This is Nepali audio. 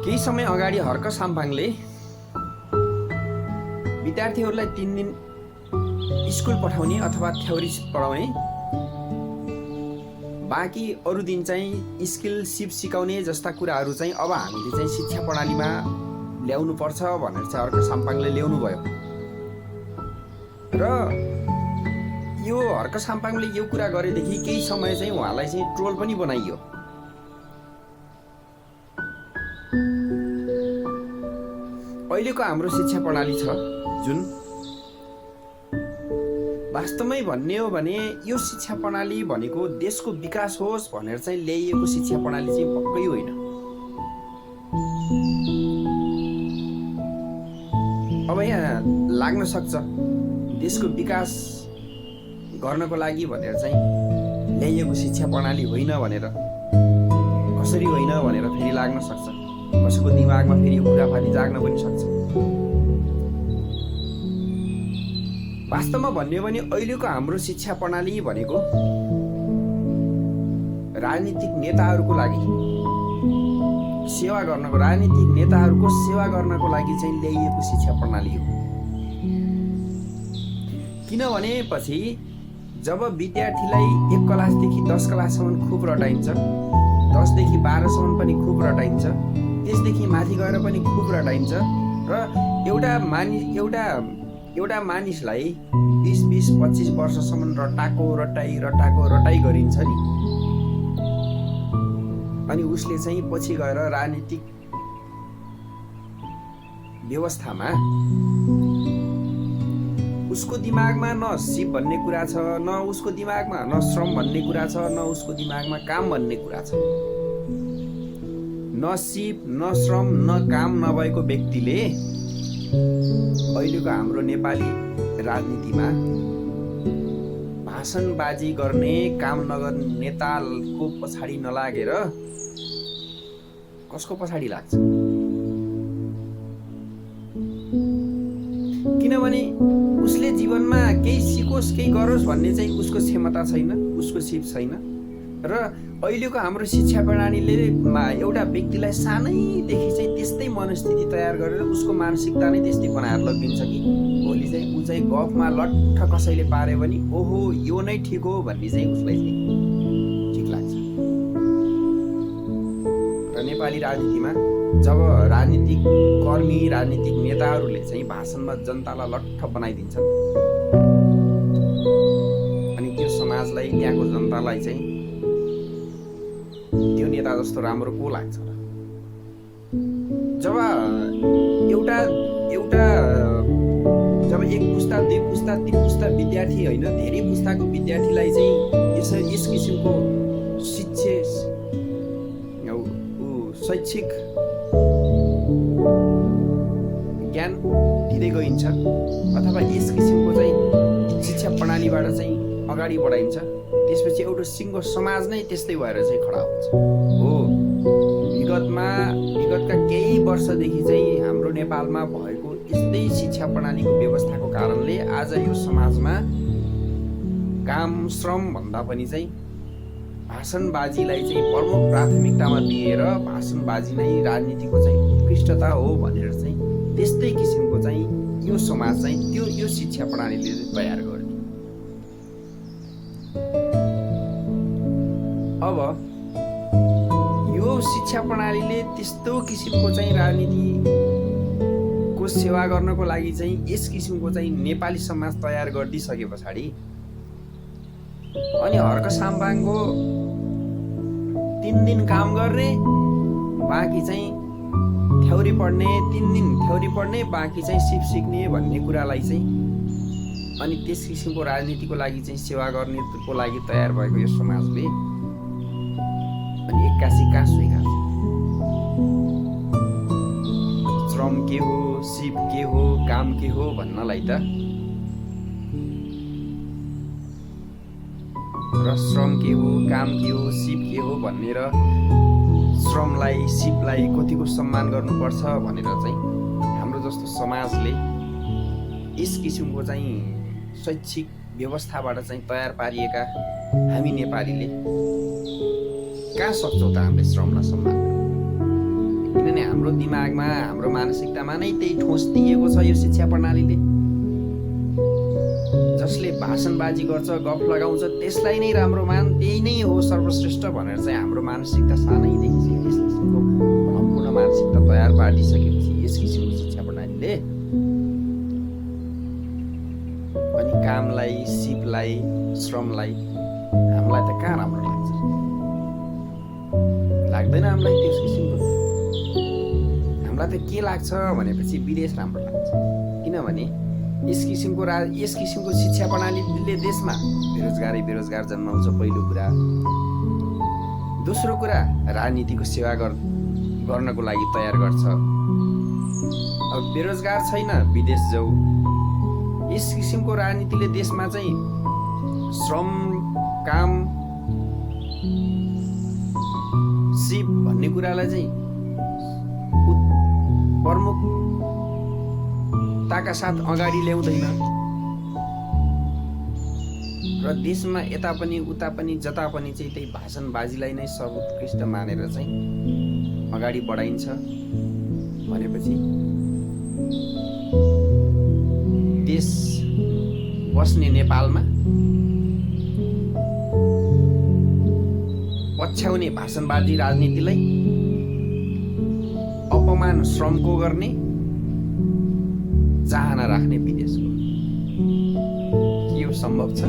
केही समय अगाडि हर्क साम्पाङले विद्यार्थीहरूलाई 3 दिन स्कुल पठाउने अथवा थ्योरी पढाउने, बाँकी अरू दिन चाहिँ स्किल सिप सिकाउने जस्ता कुराहरू चाहिँ अब हामीले चाहिँ शिक्षा प्रणालीमा ल्याउनु पर्छ भनेर चाहिँ हर्क साम्पाङले ल्याउनु भयो। र यो हर्क साम्पाङले यो कुरा गरेदेखि केही समय चाहिँ उहाँलाई चाहिँ ट्रोल पनि बनाइयो। अहिलेको हाम्रो शिक्षा प्रणाली छ जुन वास्तवमै भन्ने हो भने यो शिक्षा प्रणाली भनेको देशको विकास होस् भनेर चाहिँ ल्याइएको शिक्षा प्रणाली चाहिँ पक्कै होइन। अब यहाँ लाग्न सक्छ देशको विकास गर्नको लागि भनेर चाहिँ ल्याइएको शिक्षा प्रणाली होइन भनेर, कसरी होइन भनेर फेरि लाग्न सक्छ, कसैको दिमागमा फेरि यो कुराफारी जाग्न पनि सक्छ। वास्तवमा भन्यो भने अहिलेको हाम्रो शिक्षा प्रणाली भनेको राजनीतिक नेताहरूको लागि सेवा गर्नको, राजनीतिक नेताहरूको सेवा गर्नको लागि चाहिँ ल्याइएको शिक्षा प्रणाली हो। किनभने पछि जब विद्यार्थीलाई 1 क्लासदेखि 10 क्लाससम्म खुब रटाइन्छ, 10 देखि 12 सम्म पनि खुब रटाइन्छ, त्यसदेखि माथि गएर पनि खुब रटाइन्छ र एउटा मानिसलाई 20-25 वर्षसम्म रटाई गरिन्छ नि, अनि उसले चाहिँ पछि गएर राजनीतिक व्यवस्थामा उसको दिमागमा न सिप भन्ने कुरा छ, न उसको दिमागमा न श्रम भन्ने कुरा छ, न उसको दिमागमा काम भन्ने कुरा छ। न सिप न श्रम न काम नभएको व्यक्तिले अहिलेको हाम्रो नेपाली राजनीतिमा भाषणबाजी गर्ने, काम नगर्ने नेताको पछाडि नलागेर कसको पछाडि लाग्छ? किनभने उसले जीवनमा केही सिकोस्, केही गरोस् भन्ने चाहिँ उसको क्षमता छैन, उसको सिप छैन। र अहिलेको हाम्रो शिक्षा प्रणालीले एउटा व्यक्तिलाई सानैदेखि चाहिँ त्यस्तै मनस्थिति तयार गरेर उसको मानसिकता नै त्यस्तै बनाएर लगिदिन्छ कि भोलि चाहिँ ऊ चाहिँ गफमा लट्ठ कसैले पार्यो भने ओहो यो नै ठिक हो भन्ने चाहिँ उसलाई चाहिँ ठिक लाग्छ। र नेपाली राजनीतिमा जब राजनीतिक कर्मी, राजनीतिक नेताहरूले चाहिँ भाषणमा जनतालाई लट्ठ बनाइदिन्छन् अनि त्यो समाजलाई, त्यहाँको जनतालाई चाहिँ त्यो नेता जस्तो राम्रो को लाग्छ र? जब जब 1 पुस्ता 2 पुस्ता 3 पुस्ता विद्यार्थी होइन, धेरै पुस्ताको विद्यार्थीलाई चाहिँ यस किसिमको शैक्षिक ज्ञान दिँदै गइन्छ अथवा यस किसिमको चाहिँ शिक्षा प्रणालीबाट चाहिँ अगाडि बढाइन्छ, त्यसपछि एउटा सिङ्गो समाज नै त्यस्तै भएर चाहिँ खडा हुन्छ। हो, विगतका केही वर्षदेखि चाहिँ हाम्रो नेपालमा भएको यस्तै शिक्षा प्रणालीको व्यवस्थाको कारणले आज यो समाजमा काम श्रम भन्दा पनि चाहिँ भाषणबाजीलाई चाहिँ प्रमुख प्राथमिकतामा दिएर भाषणबाजी नै राजनीतिको चाहिँ उत्कृष्टता हो भनेर चाहिँ त्यस्तै किसिमको चाहिँ यो समाज चाहिँ यो शिक्षा प्रणालीले तयार गर्यो। अब यो शिक्षा प्रणालीले त्यस्तो किसिमको चाहिँ राजनीतिको सेवा गर्नको लागि चाहिँ यस किसिमको चाहिँ नेपाली समाज तयार गरिदिसके पछाडि अनि हर्क साम्पाङको 3 दिन काम गर्ने, बाँकी चाहिँ थ्योरी पढ्ने, 3 दिन थ्योरी पढ्ने, बाँकी चाहिँ सिप सिक्ने भन्ने कुरालाई चाहिँ अनि त्यस किसिमको राजनीतिको लागि चाहिँ सेवा गर्नेको लागि तयार भएको यो समाजले अनि 81 कहाँ स्वीकार्छ? श्रम के हो, सिप के हो, काम के हो भन्नलाई त र श्रम के हो, काम के हो, सिप के हो भनेर श्रमलाई, सिपलाई कतिको सम्मान गर्नुपर्छ भनेर चाहिँ हाम्रो जस्तो समाजले यस किसिमको चाहिँ शैक्षिक व्यवस्थाबाट चाहिँ तयार पारिएका हामी नेपालीले कहाँ सक्छौँ त हामीले श्रमलाई सम्मान गर्न? किनभने हाम्रो दिमागमा हाम्रो मानसिकतामा नै त्यही ठोस दिएको छ यो शिक्षा प्रणालीले। जसले भाषणबाजी गर्छ, गफ लगाउँछ, त्यसलाई नै राम्रो मान, त्यही नै हो सर्वश्रेष्ठ भनेर चाहिँ हाम्रो मानसिकता सानैदेखि चाहिँ यस किसिमको सम्पूर्ण मानसिकता तयार पारिसकेपछि यस किसिमको शिक्षा प्रणालीले अनि कामलाई, सिपलाई, श्रमलाई हामीलाई त कहाँ राम्रो लाग्छ? लाग्दैन हामीलाई त्यस किसिमको। हामीलाई त के लाग्छ भनेपछि विदेश राम्रो लाग्छ। किनभने यस किसिमको शिक्षा प्रणालीले देशमा बेरोजगार जन्माउँछ पहिलो कुरा। दोस्रो कुरा राजनीतिको सेवा गर्नको लागि तयार गर्छ। अब बेरोजगार छैन विदेश जाऊ। यस किसिमको राजनीतिले देशमा चाहिँ श्रम, काम, सिप भन्ने कुरालाई चाहिँ प्रमुखताका साथ अगाडि ल्याउँदैन र देशमा यता पनि उता पनि जता पनि चाहिँ त्यही भाषणबाजीलाई नै सर्वोत्कृष्ट मानेर चाहिँ अगाडि बढाइन्छ भनेपछि देश बस्ने नेपालमा पछ्याउने भाषणबाजी राजनीतिलाई अपमान श्रमको गर्ने चाहना राख्ने विदेशको के यो सम्भव छ?